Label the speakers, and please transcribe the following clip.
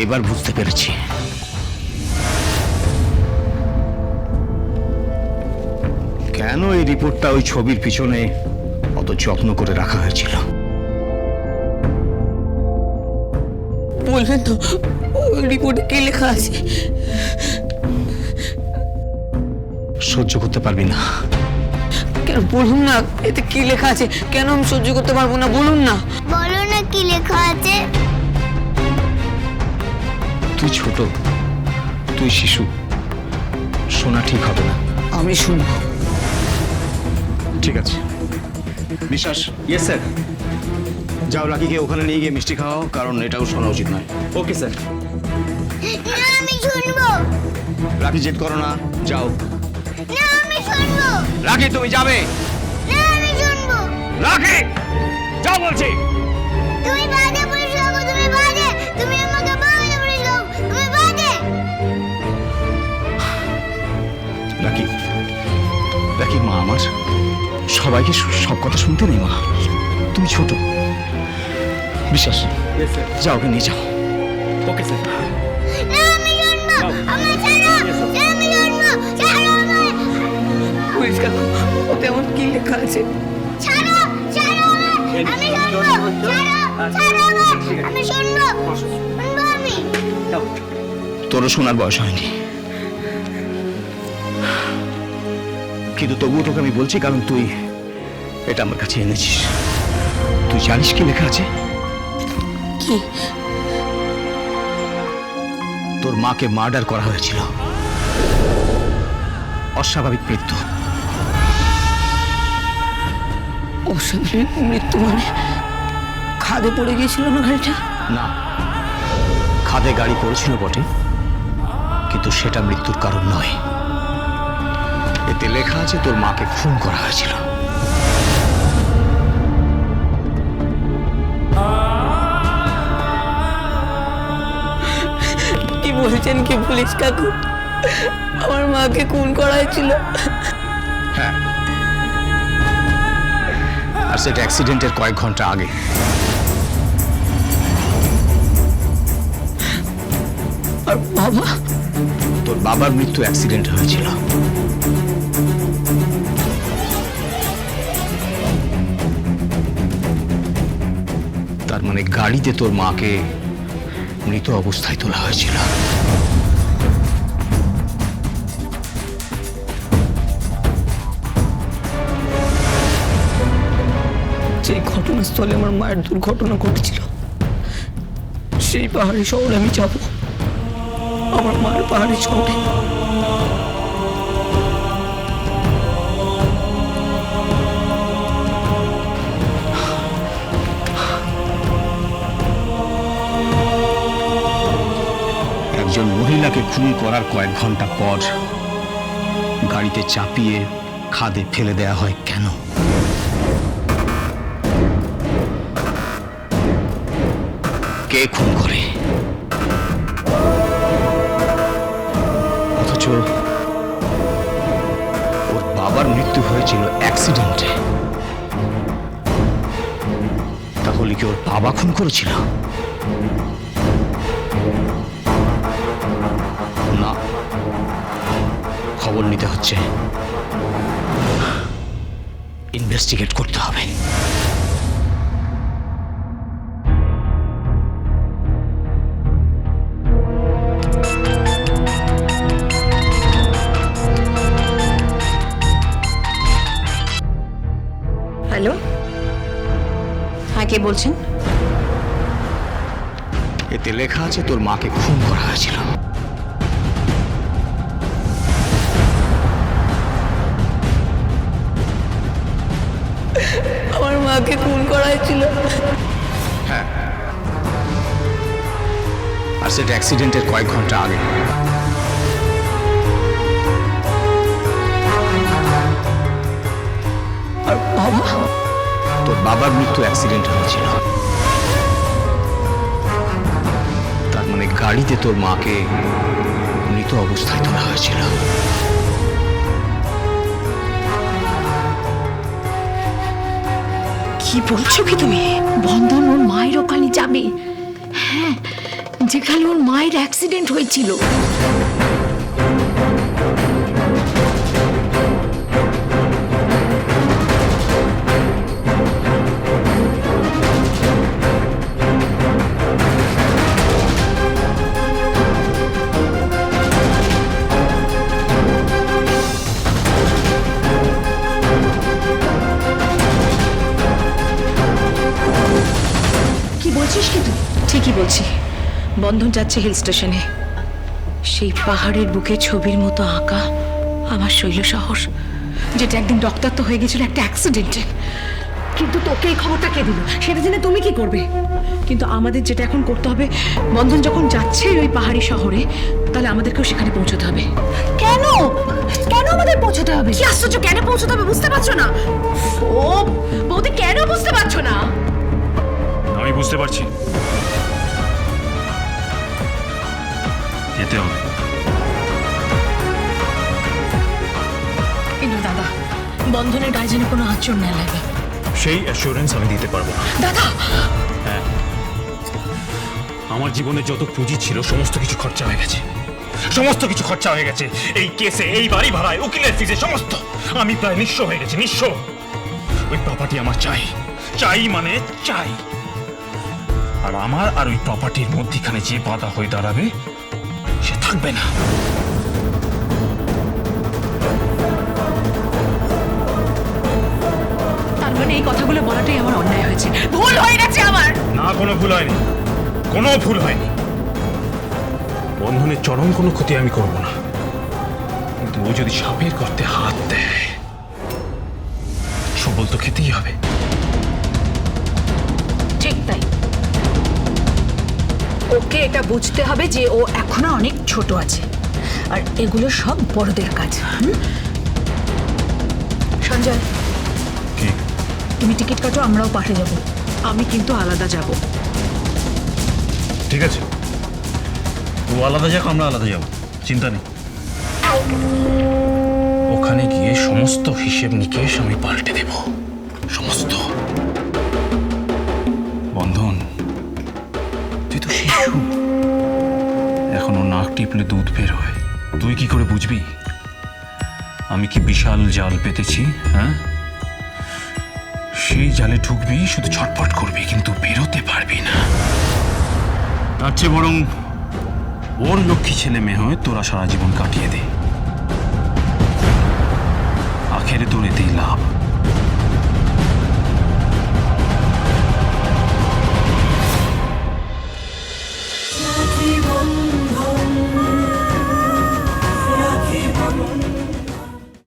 Speaker 1: এবার বুঝতে পেরেছি কেন এই রিপোর্টটা ওই ছবির পিছনে অত যত্ন করে রাখা হয়েছিল।
Speaker 2: বলবেন তো ওই রিপোর্টে কি লেখা আছে?
Speaker 1: সহ্য করতে পারবি না?
Speaker 2: কেন বলুন না, এতে কি লেখা আছে? কেন আমি সহ্য করতে পারবো না? বলুন না।
Speaker 3: বলো না কি লেখা আছে।
Speaker 1: তুই ছোট, তুই শিশু, শোনা ঠিক হবে না।
Speaker 2: আমি শুনবো।
Speaker 1: ঠিক আছে বিশ্বাস। Yes sir. যাও লাকিকে ওখানে নিয়ে গিয়ে মিষ্টি খাওয়াও, কারণ এটাও শোনা উচিত নয়। Okay sir.
Speaker 3: না আমি শুনবো।
Speaker 1: লাকি জেদ করো না, যাও।
Speaker 3: না আমি শুনবো।
Speaker 1: লাকি তুমি যাবে।
Speaker 3: না আমি শুনবো।
Speaker 1: লাকি যাও বলছি।
Speaker 3: তুমি বাজে পুলিশ লোক, তুমি বাজে। তুমি আমাকে বাজে পুলিশ লোক, তুমি বাজে।
Speaker 1: লাকি, লাকি মা আমার, সবাইকে সব কথা শুনতে নেই মা। তুমি ছোট। বিশ্বাস যাও, ওকে নিয়ে যাও। Okay sir.
Speaker 3: না আমি শুনবো। আমার ছাড়ো। আমি শুনবো। ছাড়ো আমায়।
Speaker 2: পুলিশ কাকু, ওতে আমার কি লেখা আছে?
Speaker 3: ছাড়ো। ছাড়ো আমায়। আমি শুনবো। ছাড়ো। ছাড়ো আমায়। আমি শুনবো। শুনবো আমি।
Speaker 1: তোরও শোনার বয়স হয়নি, কিন্তু তবুও তোকে আমি বলছি, কারণ তুই এটা আমার কাছে এনেছিস। তুই জানিস কি লেখা আছে?
Speaker 2: কি?
Speaker 1: তোর মাকে মার্ডার করা হয়েছিল, অস্বাভাবিক মৃত্যু।
Speaker 2: অস্বাভাবিক মৃত্যু মানে খাদে পড়ে গিয়েছিল না গাড়িটা?
Speaker 1: না, খাদে গাড়ি পড়েছিল বটে, কিন্তু সেটা মৃত্যুর কারণ নয়। এতে লেখা আছে তোর মাকে খুন করা হয়েছিল।
Speaker 2: কি বলছেন কি পুলিশ কাকু? আমার মাকে খুন করা হয়েছিল?
Speaker 1: হ্যাঁ, আর সেটা অ্যাক্সিডেন্টের কয়েক ঘন্টা আগে।
Speaker 2: আর বাবা?
Speaker 1: তোর বাবার মৃত্যু অ্যাক্সিডেন্ট হয়েছিল। তার মানে গাড়িতে তোর মাকে মৃত অবস্থায় তোলা হয়েছিল।
Speaker 2: যে ঘটনাস্থলে আমার মায়ের দুর্ঘটনা ঘটেছিল, সেই পাহাড়ি শহরে আমি যাব। আমার মায়ের পাহাড়ি শহরে।
Speaker 1: একজন মহিলাকে খুন করার কয়েক ঘন্টা পর গাড়িতে চাপিয়ে খাদে ফেলে দেয়া হয় কেন? কে খুন করে? অথচ ওর বাবার মৃত্যু হয়েছিল অ্যাক্সিডেন্টে। তাহলে কি ওর বাবা খুন করেছিল? না, খবর নিতে হচ্ছে, ইনভেস্টিগেট করতে হবে।
Speaker 4: হ্যালো, হ্যাঁ কে বলছেন?
Speaker 1: এতে লেখা আছে তোর মাকে খুন করা হয়েছিল।
Speaker 2: আমার মাকে খুন করা হয়েছিল?
Speaker 1: হ্যাঁ, আর সেটা অ্যাক্সিডেন্টের কয়েক ঘন্টা আগে।
Speaker 2: আর বাবা?
Speaker 1: তোর বাবার মৃত্যু অ্যাক্সিডেন্ট হয়েছিল। তার মানে গাড়িতে তোর মাকে মৃত অবস্থায় তোলা হয়েছিল।
Speaker 4: কি বলছো কি তুমি? বন্ধন ওর মায়ের ওখানে যাবে? হ্যাঁ,
Speaker 2: যেখানে ওর মায়ের অ্যাক্সিডেন্ট হয়েছিল।
Speaker 4: কি বলছিস কি তুই? ঠিকই বলছি, বন্ধন যাচ্ছে হিল স্টেশনে। সেই পাহাড়ের বুকে ছবির মতো আঁকা আমার শৈল শহর, যেটা একদিন রক্তাক্ত হয়ে গেছিল একটা অ্যাক্সিডেন্টে। কিন্তু তোকে এই খবরটা কে দিল সেটা জেনে তুমি কি করবে? কিন্তু আমাদের যেটা এখন করতে হবে, বন্ধন যখন যাচ্ছে ওই পাহাড়ি শহরে, তাহলে আমাদেরকেও সেখানে পৌঁছতে হবে। কেন কেন আমাদের পৌঁছতে হবে? কি আশ্চর্য, কেন পৌঁছতে হবে বুঝতে পারছো না? ও বৌদি, কেন বুঝতে পারছো না?
Speaker 5: আমি বুঝতে পারছি, যেতে হবে।
Speaker 4: কিন্তু দাদা, বন্ধনের গায়ে যেন কোনো আঁচড় না লাগে।
Speaker 5: সেই অ্যাসুরেন্স আমি দিতে পারবো না।
Speaker 4: দাদা,
Speaker 5: হ্যাঁ, আমার জীবনে যত পুঁজি ছিল সমস্ত কিছু খরচা হয়ে গেছে, সমস্ত কিছু খরচা হয়ে গেছে। এই কেসে, এই বাড়ি ভাড়ায়, উকিলের ফিজে, সমস্ত। আমি প্রায় নিঃস্ব হয়ে গেছি, নিঃস্ব। ওই প্রপার্টি আমার চাই, চাই মানে চাই। আর আমার আর ওই প্রপার্টির মধ্যখানে যে বাধা হয়ে দাঁড়াবে সে থাকবে না।
Speaker 4: তার মানে এই কথাগুলো বলাটাই আমার অন্যায় হয়েছে, ভুল হয়ে গেছে আমার।
Speaker 5: না, কোনো ভুল হয়নি, কোনো ভুল হয়নি। বন্ধনের চরম কোনো ক্ষতি আমি করব না, কিন্তু ও যদি সাপের গর্তে হাত দেয়, সবল তো খেতেই হবে।
Speaker 4: ঠিক তাই, ওকে এটা বুঝতে হবে যে ও এখনো অনেক ছোট আছে, আর এগুলো সব বড়দের কাজ। সঞ্জয়,
Speaker 5: কি?
Speaker 4: তুমি টিকিট কাটো, আমরাও পাশে যাব। আমি কিন্তু আলাদা যাব।
Speaker 5: ঠিক আছে, ও আলাদা যাক, আমরা আলাদা যাব, চিন্তা নেই। ওখানে গিয়ে সমস্ত হিসেব নিকেশ আমি পাল্টে দেব, সমস্ত। বন্ধন, তুই তো শিশু, এখনো নাক টিপলে দুধ বের হয়। তুই কি করে বুঝবি আমি কি বিশাল জাল পেতেছি? হ্যাঁ, সেই জালে ঢুকবি, শুধু ছটফট করবি, কিন্তু বেরোতে পারবি না। তার চেয়ে বরং ওর লক্ষ্মী ছেলে মেয়ে হয়ে তোরা সারা জীবন কাটিয়ে দে, আখেরে তোর এতেই লাভ।